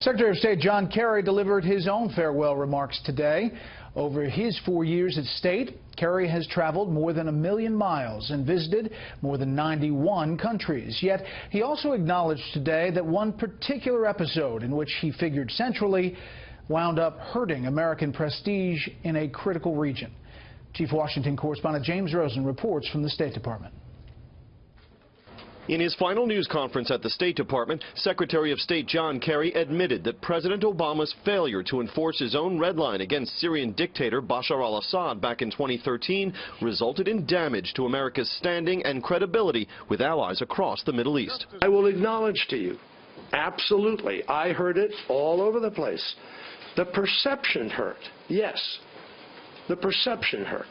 Secretary of State John Kerry delivered his own farewell remarks today. Over his 4 years at State, Kerry has traveled more than 1 million miles and visited more than 91 countries. Yet he also acknowledged today that one particular episode in which he figured centrally wound up hurting American prestige in a critical region. Chief Washington correspondent James Rosen reports from the State Department. In his final news conference at the State Department, Secretary of State John Kerry admitted that President Obama's failure to enforce his own red line against Syrian dictator Bashar al-Assad back in 2013 resulted in damage to America's standing and credibility with allies across the Middle East. I will acknowledge to you, absolutely, I heard it all over the place. The perception hurt. Yes, the perception hurt.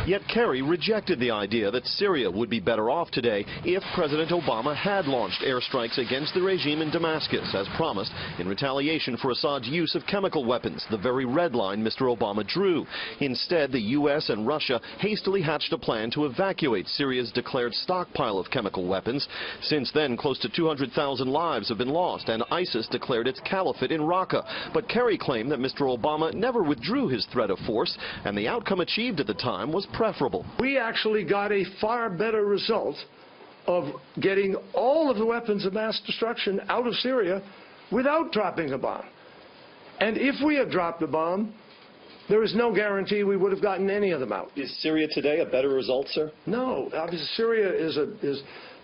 Yet Kerry rejected the idea that Syria would be better off today if President Obama had launched airstrikes against the regime in Damascus, as promised, in retaliation for Assad's use of chemical weapons, the very red line Mr. Obama drew. Instead, the U.S. and Russia hastily hatched a plan to evacuate Syria's declared stockpile of chemical weapons. Since then, close to 200,000 lives have been lost, and ISIS declared its caliphate in Raqqa. But Kerry claimed that Mr. Obama never withdrew his threat of force, and the outcome achieved at the time was preferable. We actually got a far better result of getting all of the weapons of mass destruction out of Syria without dropping a bomb. And if we had dropped a bomb, there is no guarantee we would have gotten any of them out. Is Syria today a better result, sir? No, obviously Syria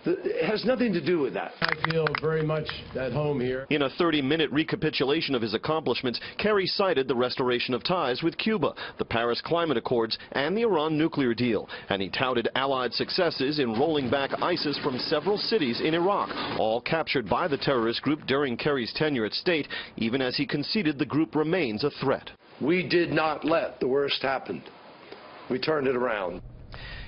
it has nothing to do with that. I feel very much at home here. In a 30-minute recapitulation of his accomplishments, Kerry cited the restoration of ties with Cuba, the Paris Climate Accords, and the Iran nuclear deal. And he touted Allied successes in rolling back ISIS from several cities in Iraq, all captured by the terrorist group during Kerry's tenure at State, even as he conceded the group remains a threat. We did not let the worst happen. We turned it around.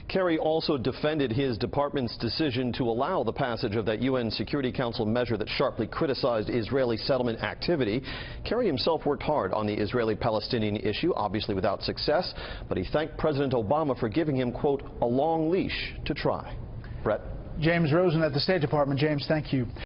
Kerry also defended his department's decision to allow the passage of that UN Security Council measure that sharply criticized Israeli settlement activity. Kerry himself worked hard on the Israeli-Palestinian issue, obviously without success, but he thanked President Obama for giving him, quote, a long leash to try. Brett. James Rosen at the State Department. James, thank you.